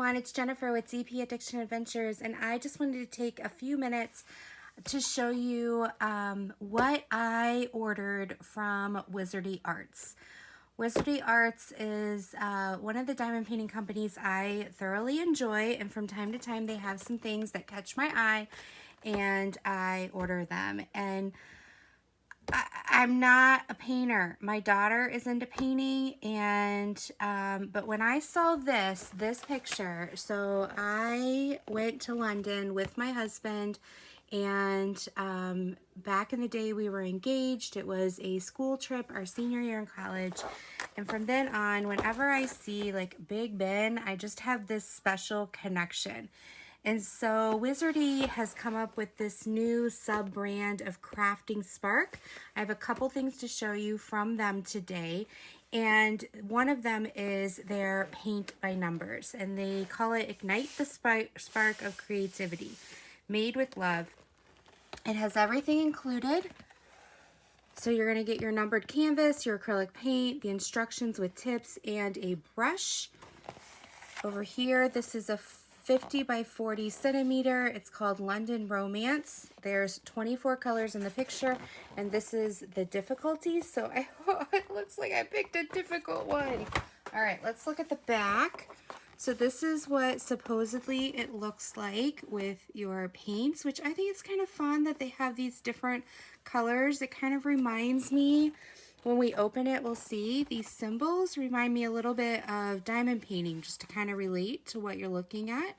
everyone, it's Jennifer with DP Addiction Adventures, and I just wanted to take a few minutes to show you what I ordered from Wizardy Arts. Wizardy Arts is one of the diamond painting companies I thoroughly enjoy, and from time to time they have some things that catch my eye and I order them. And I'm not a painter. My daughter is into painting, and but when I saw this picture, so I went to London with my husband, and back in the day we were engaged. It was a school trip, our senior year in college, and from then on, whenever I see like Big Ben, I just have this special connection. And so Wizardy has come up with this new sub-brand of Crafting Spark. I have a couple things to show you from them today. And one of them is their paint by numbers. And they call it Ignite the Spark of Creativity. Made with love. It has everything included. So you're going to get your numbered canvas, your acrylic paint, the instructions with tips, and a brush. Over here, this is a 50 by 40 centimeter. It's called London Romance. There's 24 colors in the picture, and this is the difficulty. So it looks like I picked a difficult one. All right, let's look at the back. So this is what supposedly it looks like with your paints, which I think it's kind of fun that they have these different colors. It kind of reminds me, when we open it, we'll see these symbols remind me a little bit of diamond painting, just to kind of relate to what you're looking at.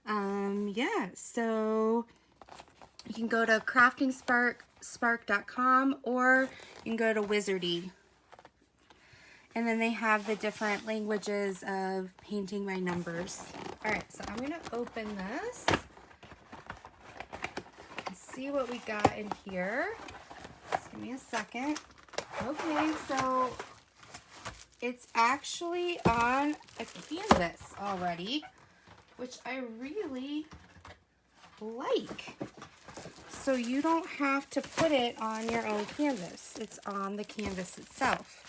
Yeah, so you can go to craftingspark.com, or you can go to Wizardy. And then they have the different languages of painting by numbers. All right, so I'm gonna open this and see what we got in here. Just give me a second. Okay, so it's actually on a canvas already, which I really like. So you don't have to put it on your own canvas. It's on the canvas itself.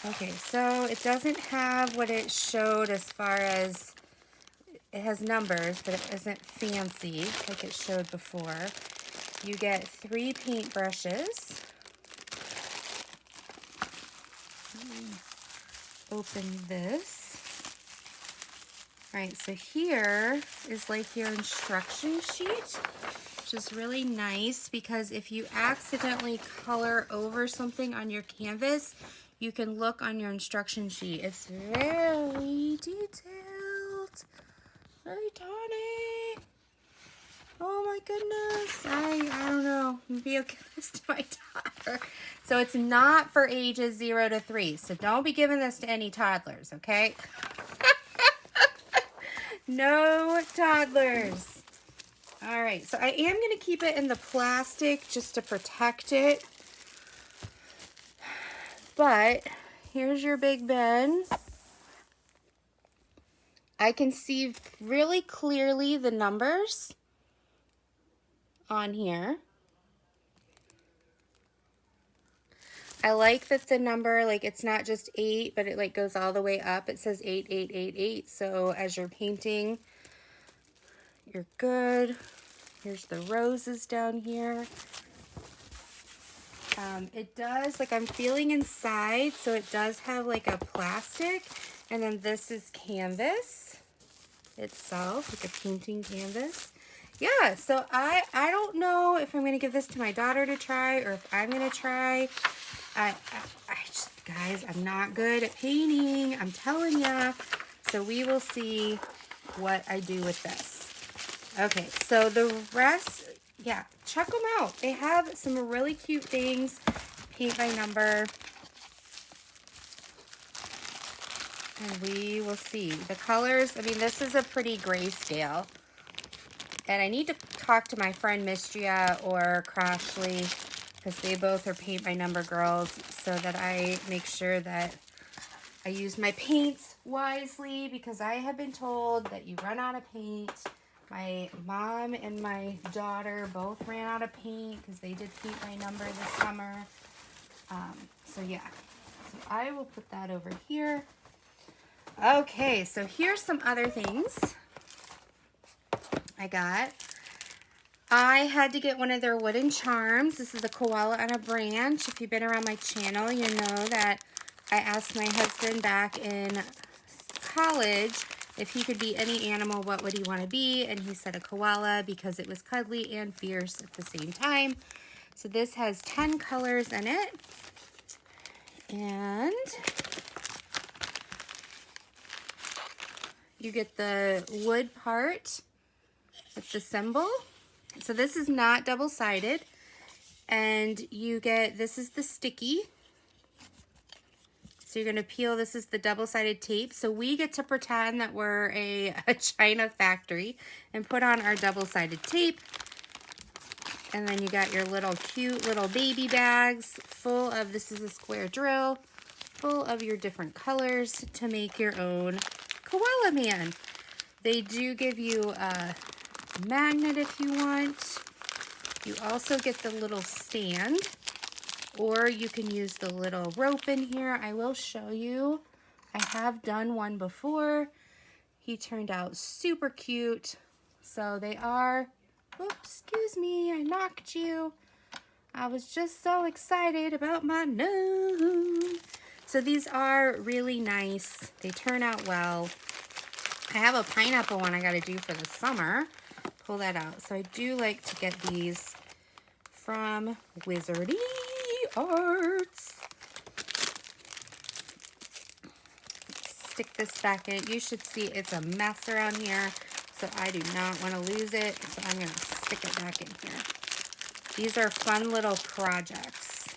Okay, so it doesn't have what it showed as far as, it has numbers, but it isn't fancy like it showed before. You get 3 paint brushes. Open this. All right, so here is like your instruction sheet, which is really nice because if you accidentally color over something on your canvas, you can look on your instruction sheet. It's very detailed, very tiny. Oh my goodness, I don't know, maybe I'll give this to my daughter. So it's not for ages 0 to 3, so don't be giving this to any toddlers, okay? No toddlers. All right, so I am gonna keep it in the plastic just to protect it. But here's your Big Ben. I can see really clearly the numbers on here. I like that the number, like, it's not just 8, but it like goes all the way up. It says 8888. So as you're painting, you're good. Here's the roses down here. It does, like, I'm feeling inside, so it does have like a plastic, and then this is canvas itself, like a painting canvas. Yeah, so I don't know if I'm going to give this to my daughter to try, or if I'm going to try. I just, guys, I'm not good at painting, I'm telling ya. So we will see what I do with this. Okay, so the rest, yeah, check them out. They have some really cute things, paint by number. And we will see. The colors, I mean, this is a pretty grayscale. And I need to talk to my friend Mistria or Crashly, because they both are paint by number girls, so that I make sure that I use my paints wisely, because I have been told that you run out of paint. My mom and my daughter both ran out of paint because they did paint by number this summer. So yeah, so I will put that over here. Okay, so here's some other things I got. I had to get one of their wooden charms. This is a koala on a branch. If you've been around my channel, you know that I asked my husband back in college if he could be any animal, what would he want to be? And he said a koala because it was cuddly and fierce at the same time. So this has 10 colors in it. And you get the wood part with the symbol. So this is not double-sided. And you get, this is the sticky. So you're going to peel, this is the double-sided tape. So we get to pretend that we're a China factory and put on our double-sided tape. And then you got your little cute little baby bags full of, this is a square drill, full of your different colors to make your own koala man. They do give you a magnet if you want. You also get the little stand, or you can use the little rope in here. I will show you. I have done one before. He turned out super cute. So they are, oops, excuse me, I knocked you. I was just so excited about my nose. So these are really nice. They turn out well. I have a pineapple one I got to do for the summer. Pull that out. So I do like to get these from Wizardi Arts. Stick this back in. You should see it's a mess around here, so I do not want to lose it. So I'm going to stick it back in here. These are fun little projects.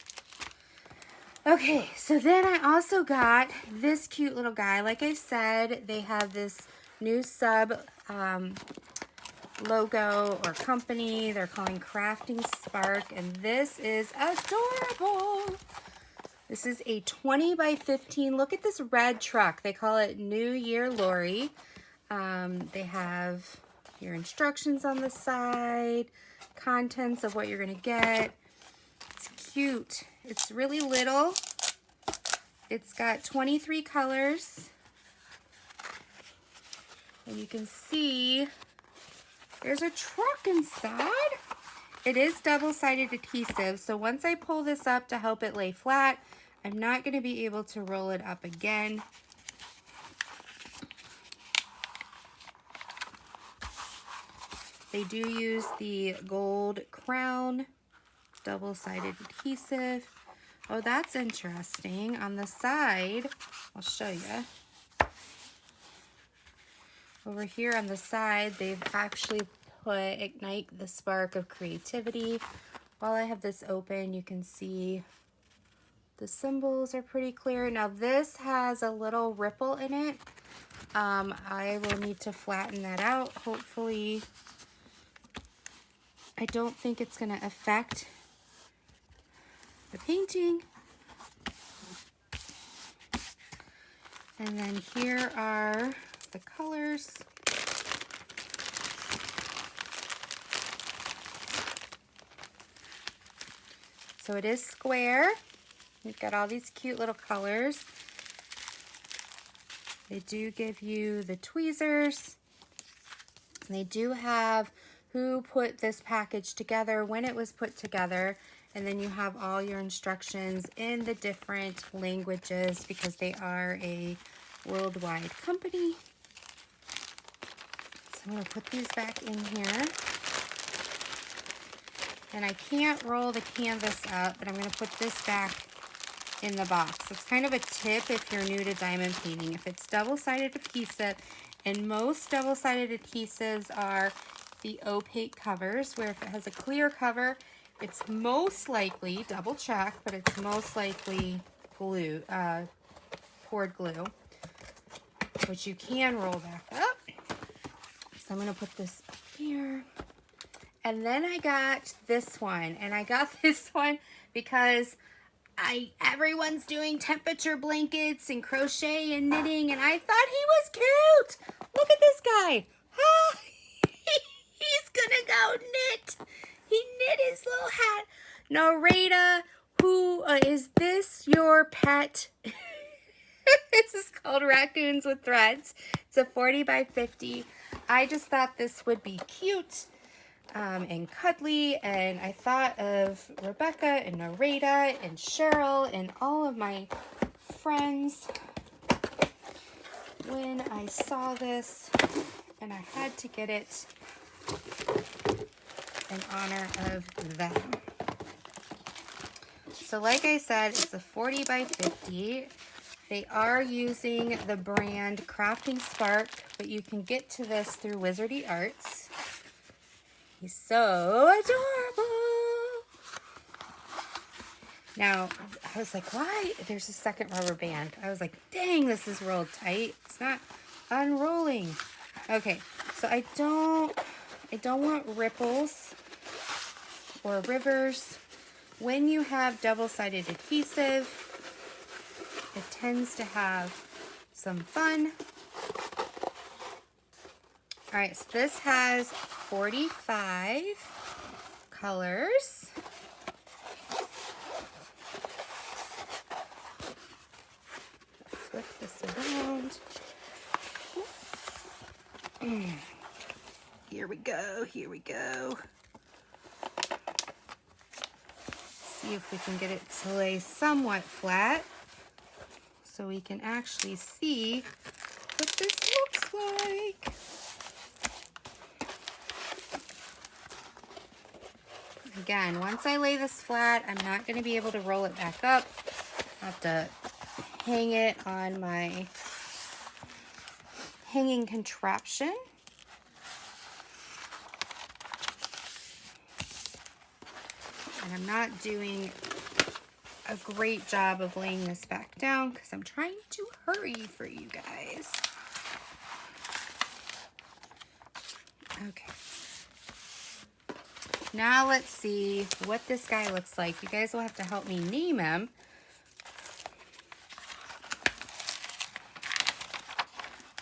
Okay, so then I also got this cute little guy. Like I said, they have this new sub logo or company they're calling Crafting Spark, and this is adorable. This is a 20 by 15. Look at this red truck. They call it New Year Lori. They have your instructions on the side, contents of what you're gonna get. It's cute. It's really little. It's got 23 colors. And you can see there's a truck inside. It is double-sided adhesive, so once I pull this up to help it lay flat, I'm not going to be able to roll it up again. They do use the gold crown double-sided adhesive. Oh, that's interesting. On the side, I'll show you. Over here on the side, they've actually put Ignite the Spark of Creativity. While I have this open, you can see the symbols are pretty clear. Now this has a little ripple in it. I will need to flatten that out. Hopefully, I don't think it's going to affect the painting. And then here are the colors. So it is square. You've got all these cute little colors. They do give you the tweezers. They do have who put this package together, when it was put together, and then you have all your instructions in the different languages because they are a worldwide company. So I'm going to put these back in here. And I can't roll the canvas up, but I'm going to put this back in the box. It's kind of a tip if you're new to diamond painting. If it's double-sided adhesive, and most double-sided adhesives are the opaque covers, where if it has a clear cover, it's most likely, double check, but it's most likely glue, poured glue, which you can roll back up. So I'm going to put this up here. And then I got this one, and I got this one because everyone's doing temperature blankets and crochet and knitting, and I thought he was cute. Look at this guy. Ah, he's gonna go knit. He knit his little hat. Narita, who is this your pet? This is called Raccoons with Threads. It's a 40 by 50. I just thought this would be cute and cuddly, and I thought of Rebecca and Narita and Cheryl and all of my friends when I saw this, and I had to get it in honor of them. So like I said, it's a 40 by 50. They are using the brand Crafting Spark, but you can get to this through Wizardi Arts. He's so adorable. Now, I was like, why? There's a second rubber band. I was like, dang, this is rolled tight. It's not unrolling. Okay, so I don't want ripples or rivers. When you have double-sided adhesive, it tends to have some fun. All right, so this has 45 colors. Flip this around. Here we go, here we go. See if we can get it to lay somewhat flat so we can actually see what this looks like. Again, once I lay this flat, I'm not going to be able to roll it back up. I have to hang it on my hanging contraption. And I'm not doing a great job of laying this back down because I'm trying to hurry for you guys. Okay. Now let's see what this guy looks like. You guys will have to help me name him.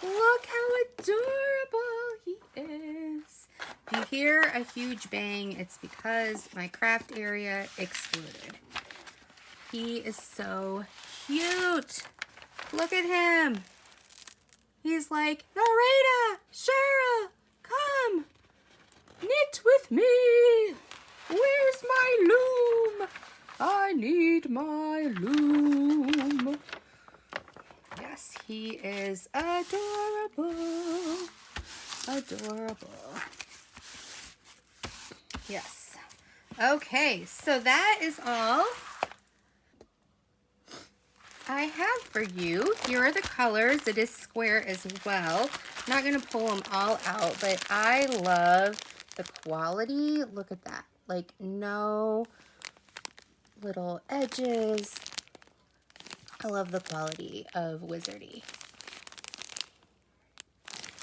Look how adorable he is. If you hear a huge bang, it's because my craft area exploded. He is so cute. Look at him. He's like, Narita, Cheryl, come. Knit with me. Where's my loom? I need my loom. Yes, he is adorable. Adorable. Yes. Okay, so that is all I have for you. Here are the colors. It is square as well. I'm not going to pull them all out, but I love the quality. Look at that. Like, no little edges. I love the quality of Wizardy.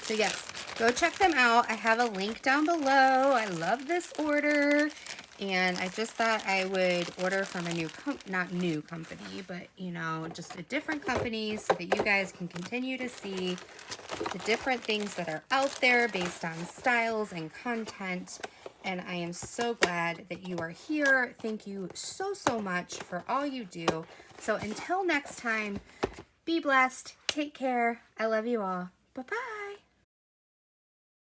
So yes, go check them out. I have a link down below. I love this order. And I just thought I would order from a not new company, but, you know, just a different company so that you guys can continue to see the different things that are out there based on styles and content. And I am so glad that you are here. Thank you so, so much for all you do. So until next time, be blessed. Take care. I love you all. Bye-bye.